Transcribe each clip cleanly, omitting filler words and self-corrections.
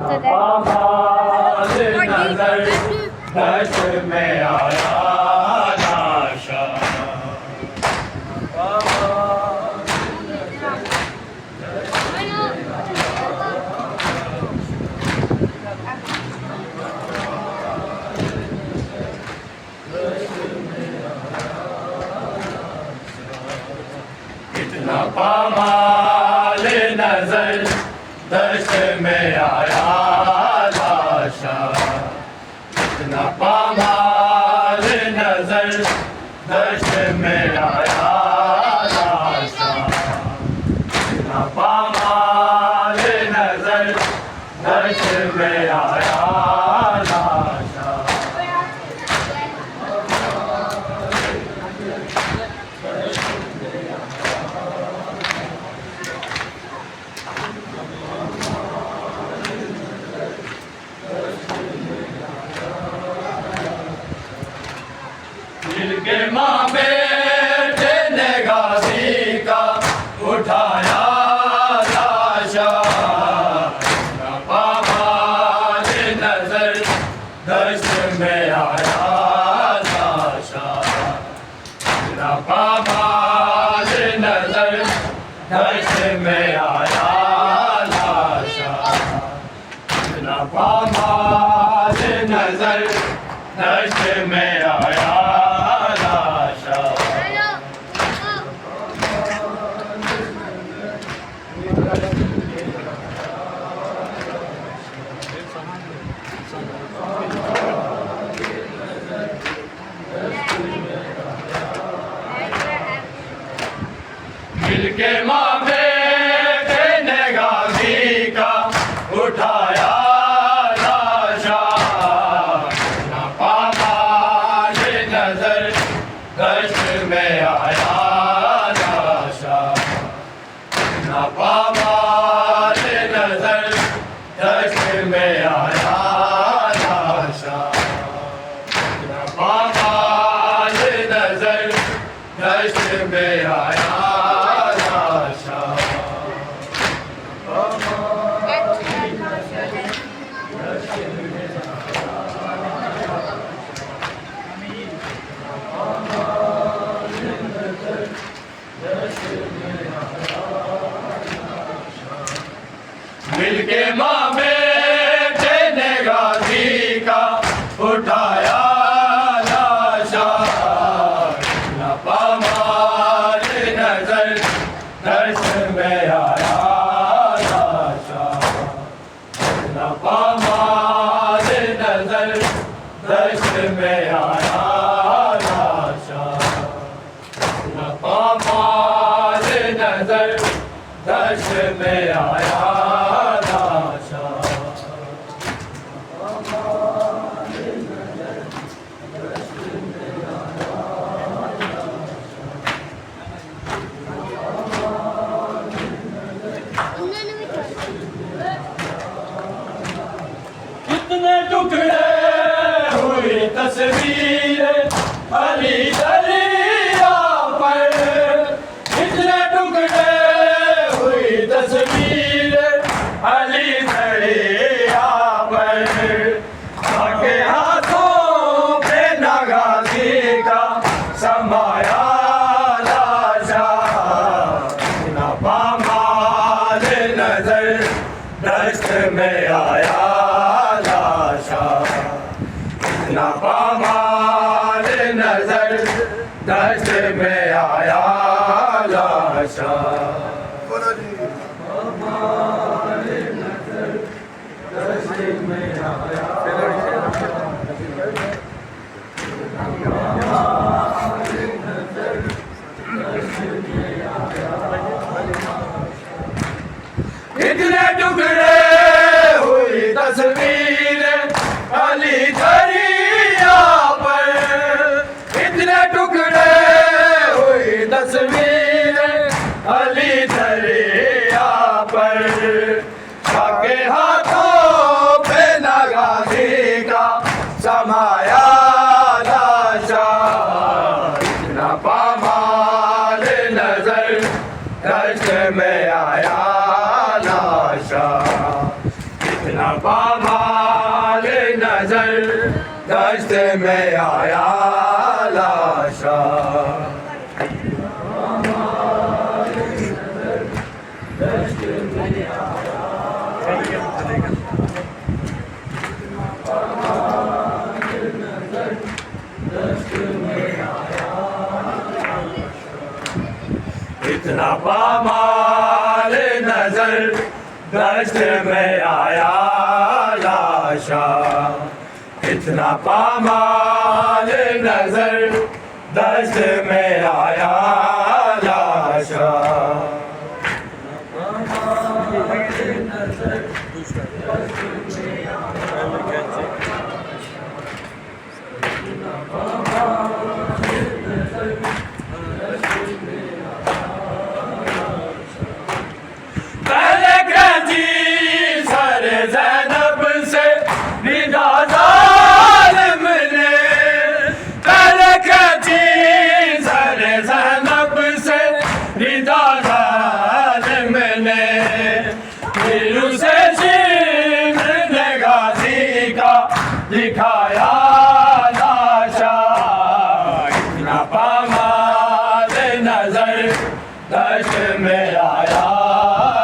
पामाल नजर दश में आया लाशा। कितना पामाल नजर दश में आया लाशा। कितना पामाल नजर दश में आया लाशा। कितना पामाल नजर दश में आया लाशा। दिल के माँ बेटे ने गाजी का उठाया लाशा। ना पामाल नजर दश में आया लाशा। ना पामाल नजर दश में आया लाशा। ना पामाल नजर दश में आया लाशा। दिल के माँ बेटे ने गाजी का उठाया लाशा। ना पामाल नजर दश में आया लाशा। ना पामाल नजर दश में आया लाशा। ना पामाल नजर दश में आया लाशा। मिलके माँ बेटे ने गाजी का उठाया लाशा। ना पामाल नजर दश में आया लाशा। ना पामाल नजर दश में आया लाशा। ना पामाल नजर दश में आया लाशा। कितने टुकड़े हुई तस्वीर अली दरिया पर। कितने टुकड़े हुई तस्वीर अली दरिया पर। आके हाथों पे नगाजी का समाया लाशा। ना पामाल नजर दश में आया लाशा। ना पामाल नजर दश में आया लाशा। पामाल नजर दश में आया इतने टुकड़े हुई तस्वीर अली दरिया पर। इतने टुकड़े हुई तस्वीर अली दरिया पर। आके हाथों पे नगाजी पामाल नजर दश्त में आया लाशा। इतना पामाल नजर दश्त में आया लाशा। इतना पामाल नजर दश्त में आया लाशा। पहले कैदी सर ज़ैनब से निदा ज़ालिम ने। पहले कैदी सर ज़ैनब से निदा ज़ालिम ने। फिर उसे शिमर गाज़ी का दिखाया लाशा। इतना पामाल नजर दश्त में आया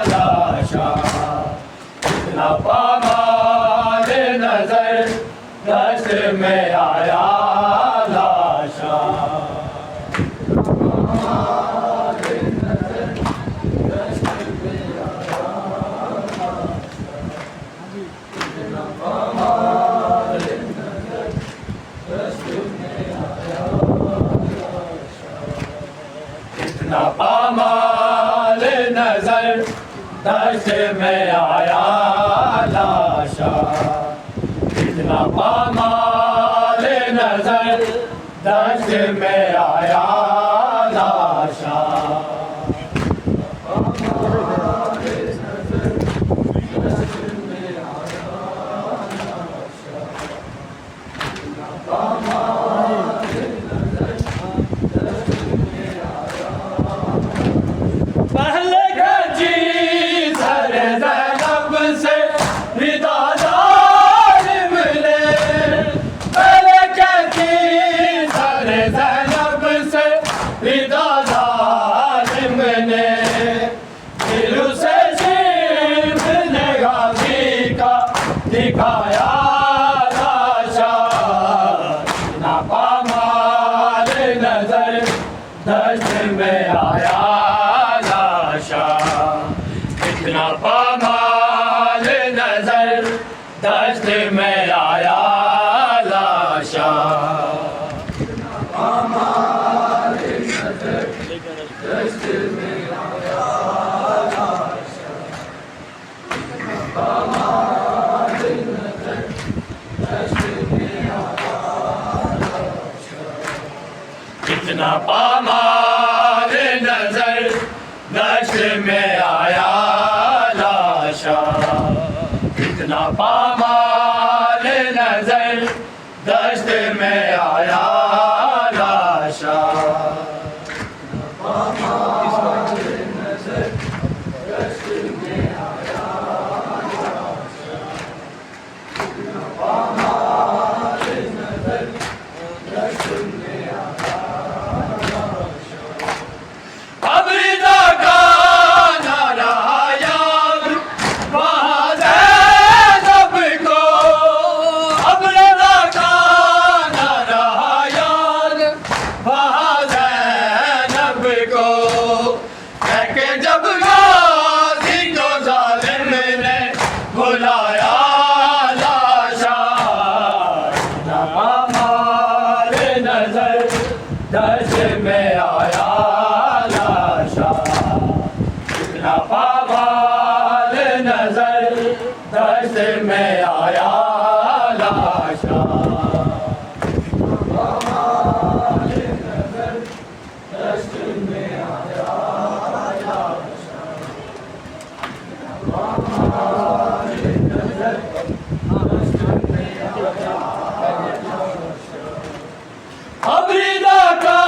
लाशा। इतना पामाल नजर दश्त में आया लाशा। इतना पामाल नजर दश्त में आया लाशा। इतना पामाल नजर दश्त में आया लाशा। पहले गजी सर ज़ैनब से निदा ज़ालिम ने। पहले गजी सर ज़ैनब से निदा ज़ालिम ने। फिर उसे शिमर गाज़ी का दिखाया लाशा। इतना पामाल नजर दश्त में आया लाशा। इतना पामाल नजर दश्त में आया लाशा। पामाल नजर दश्त में आया लाशा। पामाल नजर दश्त में आया लाशा। इतना पामाल नजर दश्त में आया लाशा। इतना पामाल नजर दश्त में आया लाशा। पामाल नजर दश्त में आया लाशा। पामाल नजर दश्त में आया लाशा। अब रिदा का नारा याद वहाँ ज़ैनब को। अब रिदा का नारा याद वहाँ ज़ैनब को। कहके जब गाज़ी को ज़ालिम ने बुलाया लाशा। इतना पामाल नजर दश्त में आया लाशा। इतना पामाल नजर दश्त में आया लाशा। पामाल नजर दश्त में आया लाशा। पामाल नजर दश्त में आया लाशा। अब रिदा का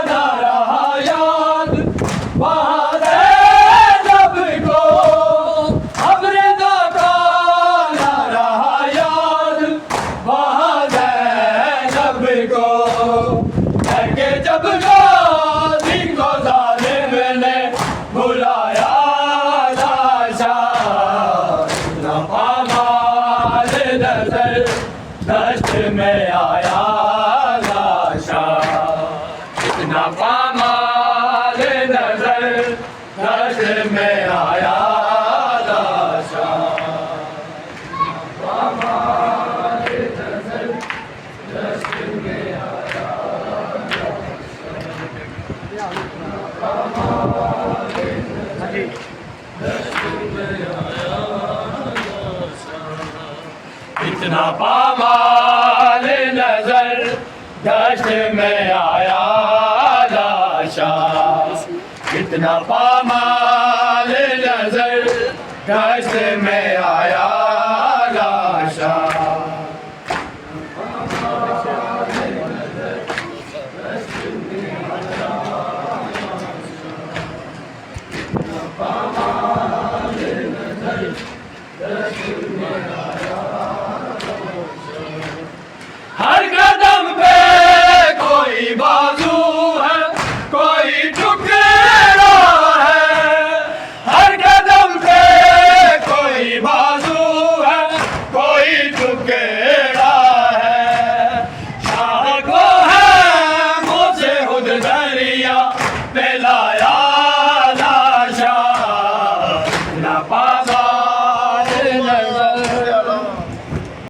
नारा याद वहाँ ज़ैनब को। अब रिदा का नारा नजर दश्त में आया लाशा कितना पामाल नजर दश्त में आया लाशा पामाल नजर दश्त में आया पामाल नजर दश्त में आया इतना पामाल नजर दश्त में आया लाशा इतना पामाल नजर दश्त में आया